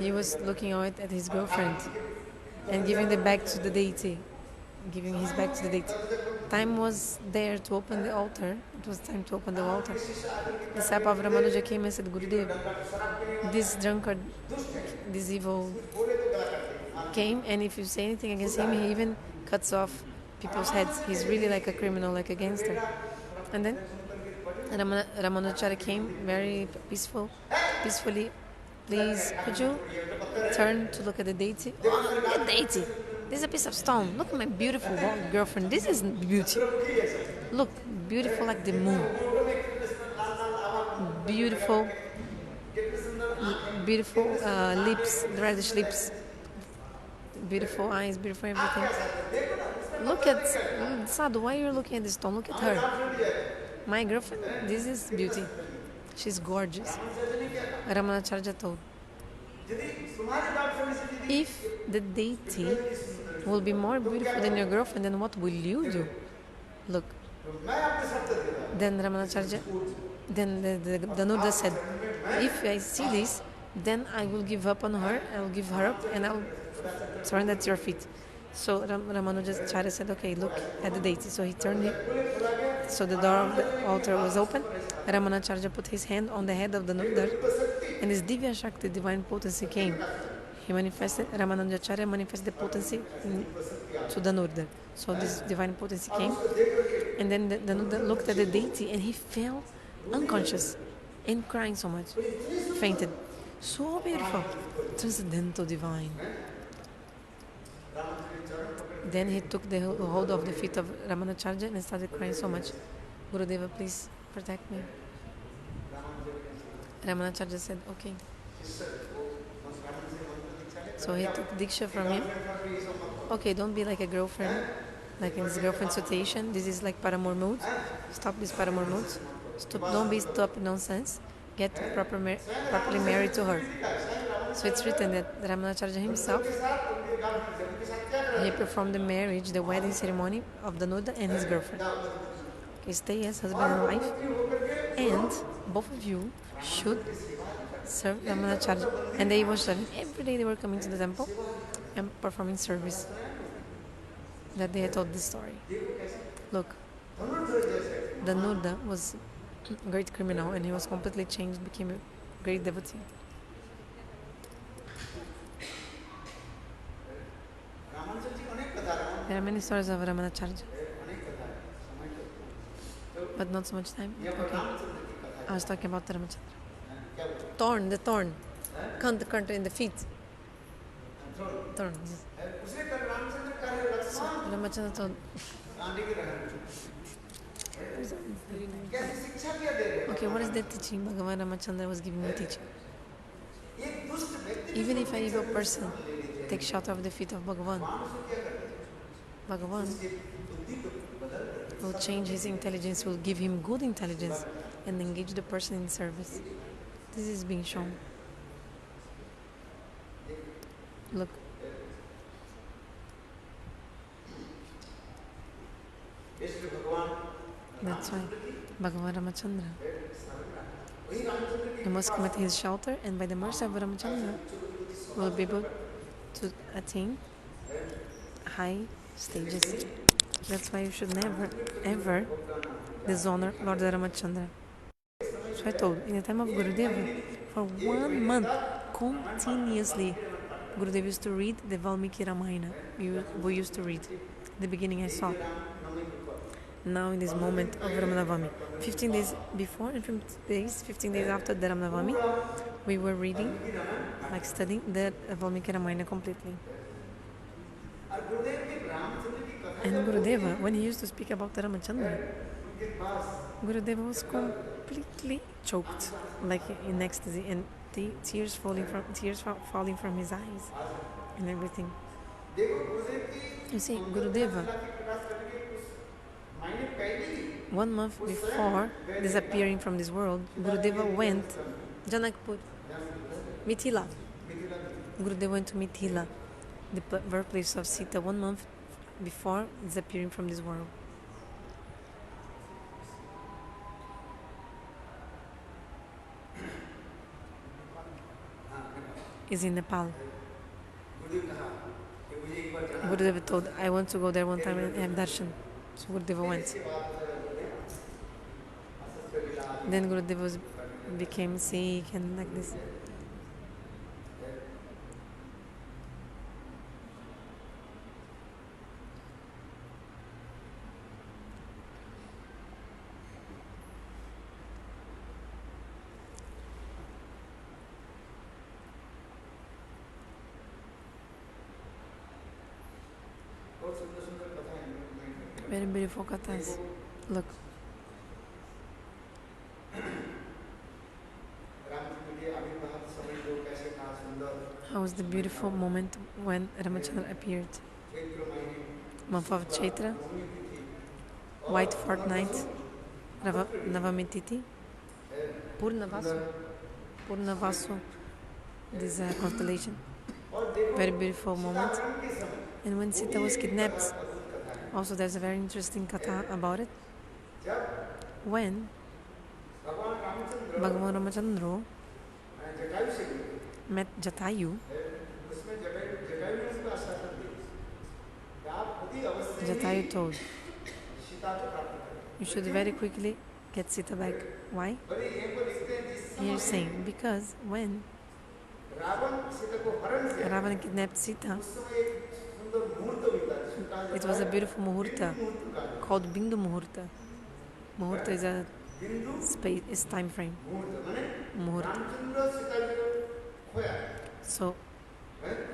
He was looking out at his girlfriend and giving his back to the deity. Time was there to open the altar. It was time to open the altar. The disciple of Ramanuja came and said, Gurudev, this drunkard, this evil came, and if you say anything against him, he even cuts off people's heads. He's really like a criminal, like a gangster. And then Ramanujacharya came very peacefully. Please, could you turn to look at the deity? Oh, look at the deity. This is a piece of stone. Look at my beautiful girlfriend. This is beauty. Look, beautiful like the moon. Beautiful lips, reddish lips. Beautiful eyes, beautiful everything. Look at Sadhu. Why are you looking at this stone? Look at her. My girlfriend. This is beauty. She's gorgeous. Ramanujacharya told, if the deity will be more beautiful than your girlfriend, then what will you do? Look. Then Ramanujacharya, then the Dhanurdhara said, if I see this, then I will give up on her, I will give her up, and I will surrender at your feet. So Ramanujacharya said, okay, look at the deity. So he turned him. So the door of the altar was open. Ramanujacharya put his hand on the head of the Dhanurdhara, and his Divya Shakti, divine potency, came. Ramanujacharya manifested the potency to Dhanurdhara. So this divine potency came, and then Dhanurdhara looked at the deity, and he fell unconscious and crying so much, fainted. So beautiful, transcendental, divine. Then he took the hold of the feet of Ramanujacharya and started crying so much. Gurudeva, please protect me. Ramanujacharya said, okay. So he took Diksha from him. Okay, don't be like a girlfriend, like in this girlfriend situation. This is like paramour mood. Stop this paramour mood. Don't be stop nonsense. Get properly married to her. So it's written that Ramanujacharya himself, he performed the marriage, the wedding ceremony of Dhanurdhara and his girlfriend. Okay, stay as husband and wife, and both of you should serve Ramanujacharya. And they were serving every day. They were coming to the temple and performing service. That they had told this story. Look, Dhanurdhara was a great criminal, and he was completely changed, became a great devotee. There are many stories of Ramanujacharya, but not so much time. Okay, I was talking about Ramachandra. The thorn, count in the feet. Thorn. Yes. So Ramachandra told. Okay, what is that teaching? Bhagavan Ramachandra was giving me teaching. Even if an evil person takes shelter of the feet of Bhagavan, Bhagavan will change his intelligence, will give him good intelligence and engage the person in service. This is being shown. Look. That's why Bhagavan Ramachandra, you must come at his shelter, and by the mercy of Ramachandra, will be able to attain high stages. That's why you should never, ever dishonor Lord Ramachandra. So I told, in the time of Gurudeva, for 1 month, continuously, Gurudeva used to read the Valmiki Ramayana. We used to read. The beginning I saw. Now in this moment of Ramanavami, 15 days before and 15 days after the Ramanavami, we were reading, like studying the Valmiki Ramayana completely. And Gurudeva, when he used to speak about the Ramachandra, Gurudeva was completely choked, like in ecstasy, and tears falling from his eyes and everything. You see, Gurudeva, 1 month before disappearing from this world, Gurudeva went Janakpur, Mithila. Gurudeva went to Mithila, the birthplace of Sita, 1 month before disappearing from this world. Is in Nepal. Gurudeva told, I want to go there one time and have darshan. So Gurudeva went. Then Gurudeva became sick and like this. Very beautiful kathas. Look. How was the beautiful moment when Ramachandra appeared? Month of Chaitra, White Fortnight, Navamititi, Purnavasu, this constellation. Very beautiful moment. And when Sita was kidnapped, also there's a very interesting katha about it. When Bhagavan Ramachandra met Jatayu, Jatayu told, you should very quickly get Sita back. Why? He is saying, because when Ravana kidnapped Sita, it was a beautiful muhurta called Bindu Muhurta. Muhurta is a space, is time frame. Muhurta. So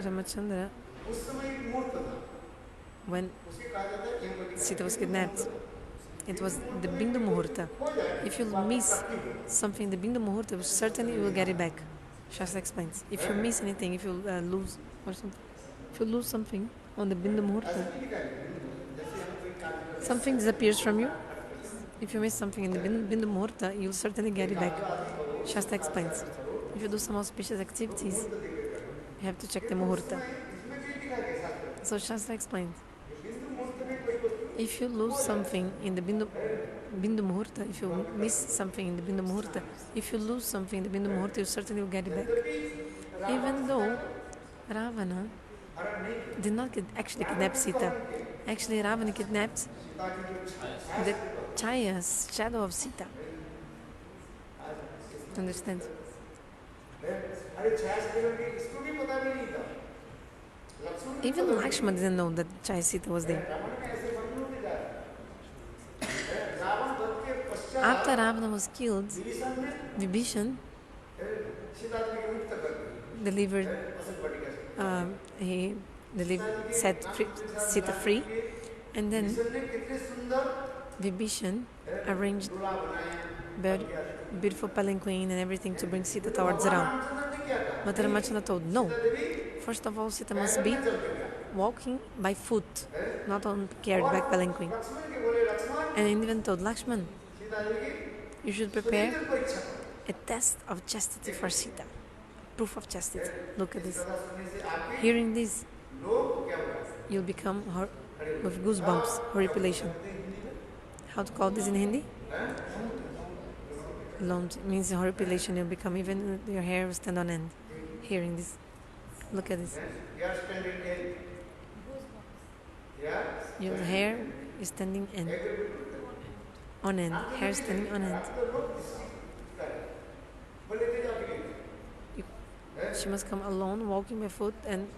Ramachandra when Sita was kidnapped. It was the Bindu Muhurta. If you miss something, the Bindu Muhurta, certainly you will get it back. Shastra explains. If you miss anything, if you lose or something, if you lose something on the Bindu Muhurta, something disappears from you. If you miss something in the Bindu Muhurta, you'll certainly get it back. Shastra explains. If you do some auspicious activities, you have to check the Muhurta. So Shastra explains. If you lose something in the Bindu Muhurta, if you miss something in the Bindu Muhurta, if you lose something in the Bindu Muhurta, you certainly will get it back. Even though Ravana did not actually kidnap Sita. Actually, Ravana kidnapped the Chaya's shadow of Sita. Understand? Even Lakshman didn't know that Chaya Sita was there. After Ravana was killed, Vibhishan set Sita free, and then Vibhishan arranged very beautiful palanquin and everything to bring Sita towards Ram. But Ramachandra told no. First of all, Sita must be walking by foot, not on carried back palanquin. And even told Lakshman, you should prepare a test of chastity for Sita, proof of chastity. Look at this. Hearing this, you'll become with goosebumps, horripilation. How to call this in Hindi? Lomj means horripilation. You'll become, even your hair will stand on end. Hearing this, look at this. Your hair is standing on end. Hair standing on end. She must come alone, walking barefoot, and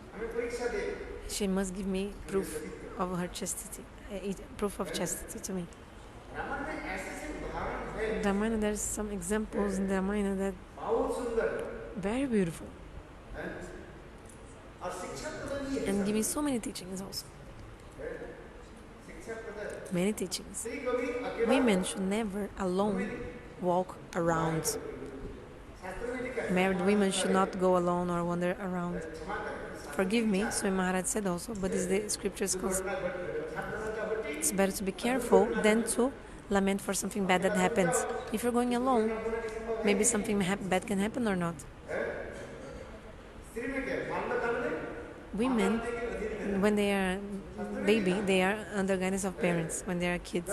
she must give me proof of her chastity, proof of chastity to me. Ramayana, there's some examples in the Ramayana that very beautiful and give me so many teachings also. Many teachings. Women should never alone walk around. Married women should not go alone or wander around. Forgive me, so Maharaj said also, but this is the scripture's concept. It's better to be careful than to lament for something bad that happens. If you're going alone, maybe something bad can happen or not. Women, when they are baby, they are under guidance of parents. When they are kids,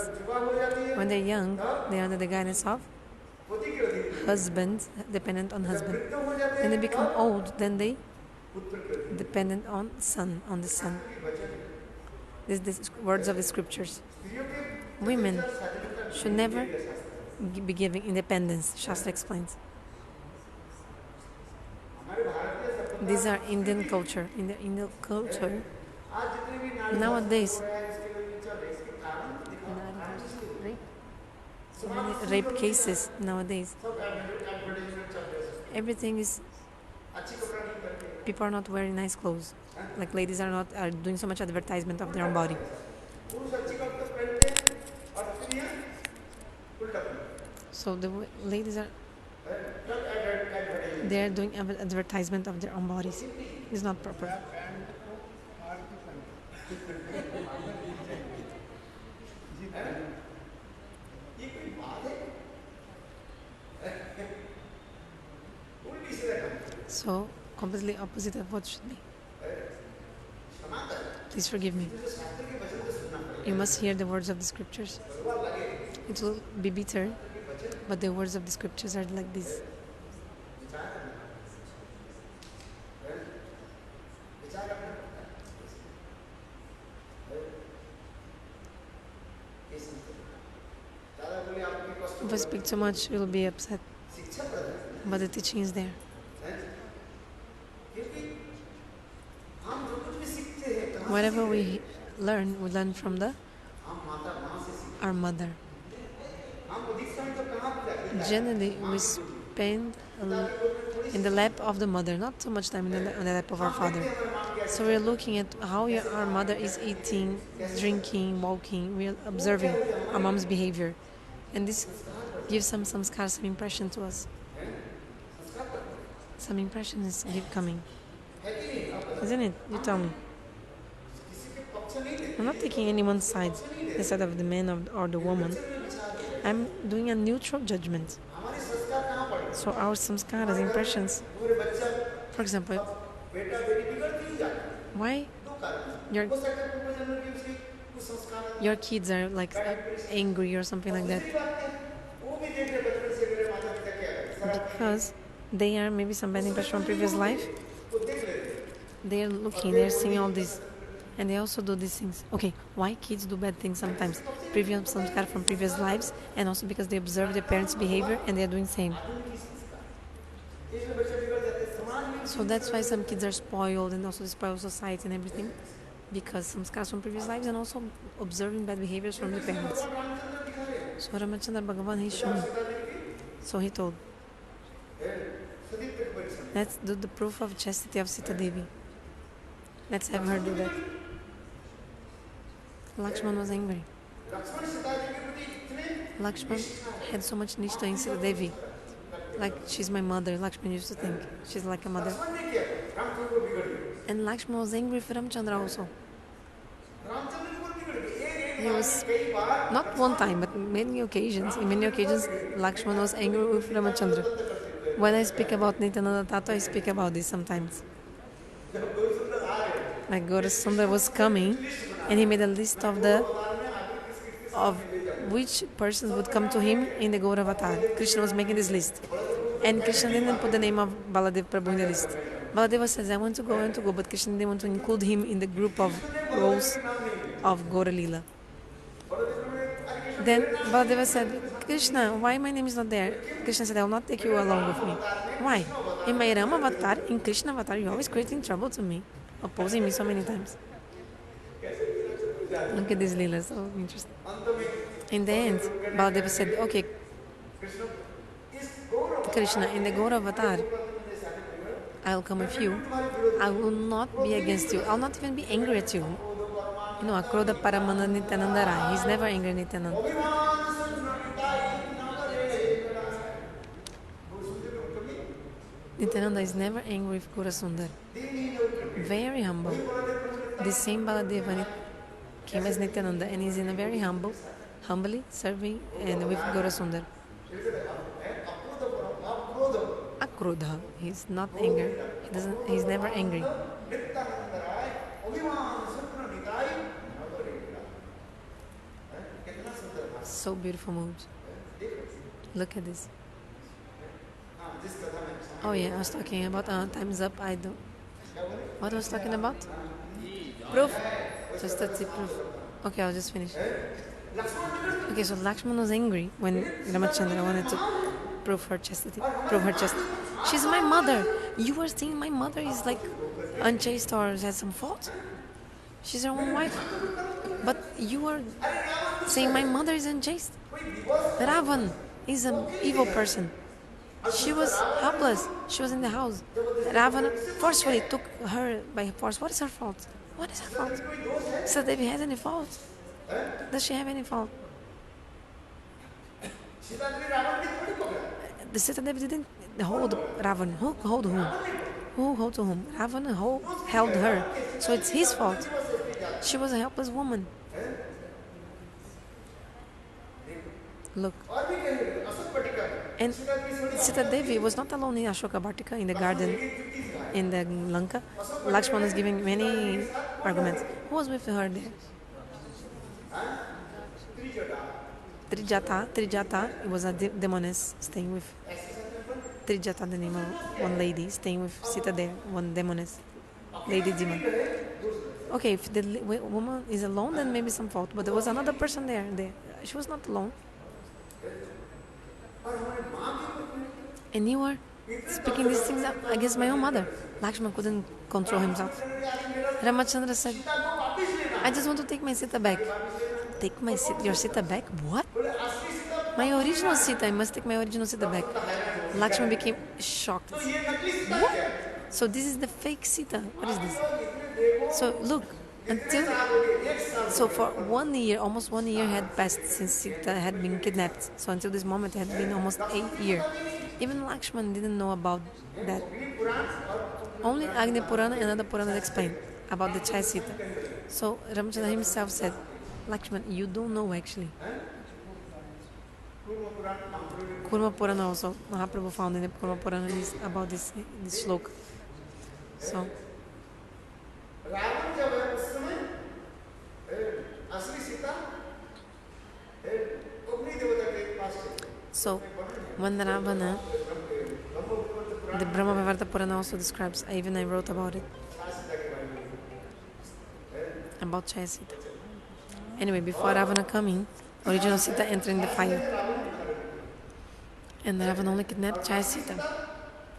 when they're young, they are under the guidance of husband, dependent on husband. When they become old, then they dependent on the son. This is the words of the scriptures. Women should never be giving independence, Shastra explains. These are Indian culture. In the Indian culture, nowadays, so many rape cases nowadays. Everything is, people are not wearing nice clothes. Like ladies are doing so much advertisement of their own body. So the ladies are doing advertisement of their own bodies. It's not proper. So completely opposite of what should be. Please forgive me. You must hear the words of the scriptures. It will be bitter, but the words of the scriptures are like this. If I speak too much, you will be upset. But the teaching is there. Whatever we learn from our mother. Generally, we spend in the lap of the mother, not so much time in the lap of our father. So we're looking at how our mother is eating, drinking, walking. We're observing our mom's behavior. And this gives some samskar, some impression to us. Some impression is coming. Isn't it? You tell me. I'm not taking anyone's side, the side of the man or the woman. I'm doing a neutral judgment. So our samskaras, impressions. For example, why your kids are like angry or something like that? Because they are maybe some bad impression from previous life. They are looking, they are seeing all this, and they also do these things. Okay, why kids do bad things sometimes? Previous samskar from previous lives, and also because they observe their parents' behavior and they are doing the same. So that's why some kids are spoiled, and also spoil society and everything, because samskars from previous lives and also observing bad behaviors from the parents. So Ramachandra Bhagavan, he's showing. So he told, let's do the proof of chastity of Sita Devi. Let's have her do that. Lakshman was angry. Lakshman had so much nishta in Sita Devi. Like, she's my mother, Lakshman used to think. She's like a mother. And Lakshman was angry with Ramachandra also. He was, not one time, but many occasions. In many occasions, Lakshman was angry with Ramachandra. When I speak about Nityananda Tata, I speak about this sometimes. Like Gaurasundar was coming, and he made a list of which persons would come to him in the Gaura avatar. Krishna was making this list. And Krishna didn't put the name of Baladev Prabhu in the list. Baladeva says, I want to go, but Krishna didn't want to include him in the group of roles of Gaura Lila. Then Baladeva said, Krishna, why my name is not there? Krishna said, I will not take you along with me. Why? In my Rama avatar, in Krishna avatar, you're always creating trouble to me, opposing me so many times. Look at this Leela, so interesting. In the end, Baladeva said, okay, Krishna, in the Gaura avatar, I'll come with you. I will not be against you. I'll not even be angry at you. You know, Akroda Paramana Nityanandara. He's never angry at Nityananda. Nityananda is never angry with Gaurasundar. Very humble. The same Baladeva came as Nityananda, and he's in a very humbly serving and with Gaurasundar. Akrodha. He's not angry. He's never angry. So beautiful mood. Look at this. Oh yeah, I was talking about time's up. What was I talking about? Proof. Just that's it, proof. Okay, I'll just finish. Okay, so Lakshman was angry when Ramachandra wanted to prove her chastity. She's my mother. You were saying my mother is like unchaste or has some fault. She's her own wife. But you are saying my mother is unchaste. Ravan is an evil person. She was helpless. She was in the house. Ravana forcefully took her by force. What is her fault? What is her fault? Sita Devi has any fault? Does she have any fault? The Sita Devi didn't hold Ravan. Who hold whom? Who hold to whom? Ravana held her. So it's his fault. She was a helpless woman. Look. And Sita Devi was not alone in Ashoka Bhartika, in the garden, in the Lanka. Lakshman is giving many arguments. Who was with her there? Trijata, it was a demoness staying with Trijata, the name of one lady staying with Sita there, one demoness, Lady Dima. Okay, if the woman is alone, then maybe some fault, but there was another person there. She was not alone. And you are speaking these things up against my own mother. Lakshman couldn't control himself. Ramachandra said, I just want to take my Sita back. Take your Sita back? What? My original Sita, I must take my original Sita back. Lakshman became shocked. What? So this is the fake Sita. What is this? So look, so for 1 year, almost 1 year had passed since Sita had been kidnapped. So until this moment, it had been almost 8 years. Even Lakshman didn't know about that. Only Agni Purana and other Puranas explain about the Chai Sita. So Ramachandra himself said, Lakshman, you don't know actually. Kurma Purana also, Mahaprabhu found in the Kurma Purana is about this shloka. So So when Ravana, the Brahma Purana also describes, even I wrote about it, about Chai Sita. Anyway, before Ravana coming, original Sita entering the fire. And Ravana only kidnapped Chai Sita.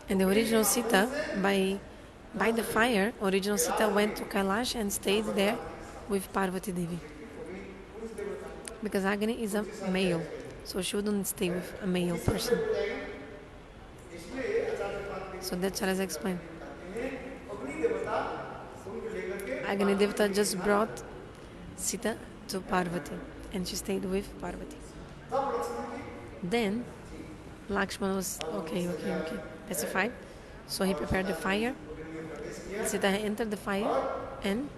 And the original Sita, by the fire, original Sita went to Kailash and stayed there with Parvati Devi. Because Agni is a male, so she wouldn't stay with a male person. So that's what I explained. Agni Devata just brought Sita to Parvati, and she stayed with Parvati. Then Lakshman was okay, pacified. So he prepared the fire. Sita entered the fire, and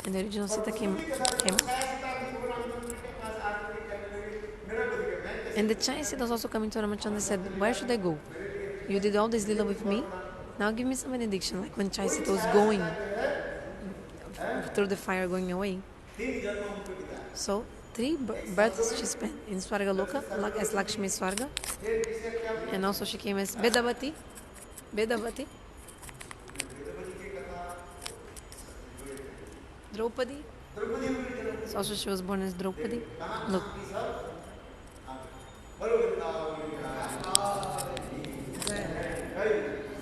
the original Sita came. And the Chai Sita was also coming to Ramachandra and said, where should I go? You did all this lila with me. Now give me some benediction. Like when Chai Sita was going through the fire, going away. So 3 births she spent in Swarga Loka as Lakshmi Swarga. And also she came as Vedavati. Draupadi. So also she was born as Draupadi. Look.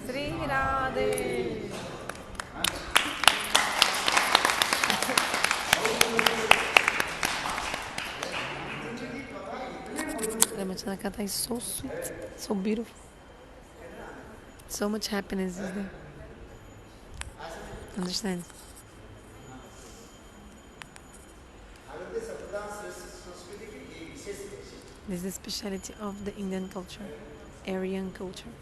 Sri Radhe. Ramachandra Katha is so sweet, so beautiful. So much happiness is there. Understand? This is the speciality of the Indian culture, Aryan culture.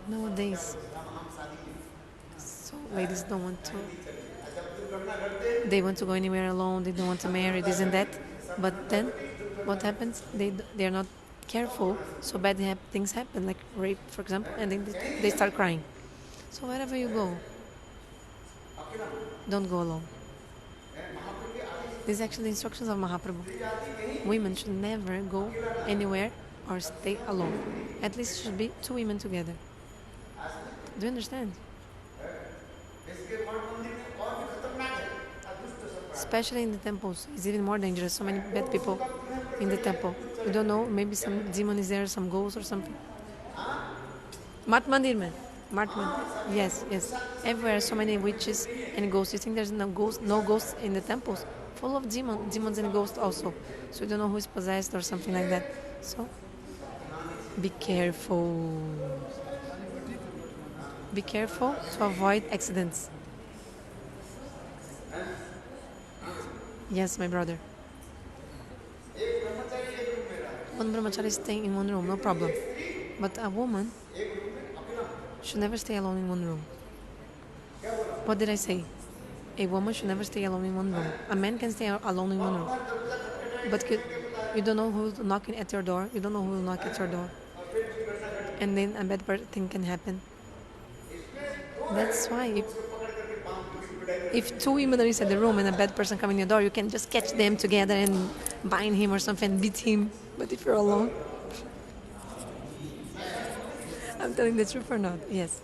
Nowadays, so ladies don't want to. They want to go anywhere alone. They don't want to marry this and that. But then, what happens? They are not careful. So bad things happen, like rape, for example, and then they start crying. So wherever you go, don't go alone. These are actually the instructions of Mahaprabhu. Women should never go anywhere or stay alone. At least should be 2 women together. Do you understand? Especially in the temples, it's even more dangerous. So many bad people in the temple. You don't know, maybe some demon is there, some ghost or something. Mat Mandir mein. Yes. Everywhere, so many witches and ghosts. You think there's no ghosts in the temples? Full of demons and ghosts also. So you don't know who is possessed or something like that. So be careful. Be careful to avoid accidents. Yes, my brother. One brahmachari is staying in one room, no problem. But a woman should never stay alone in one room. What did I say? A woman should never stay alone in one room. A man can stay alone in one room. But you don't know who's knocking at your door. You don't know who will knock at your door. And then a bad thing can happen. That's why if 2 women are inside the room and a bad person comes in your door, you can just catch them together and bind him or something and beat him. But if you're alone, I'm telling the truth or not? Yes.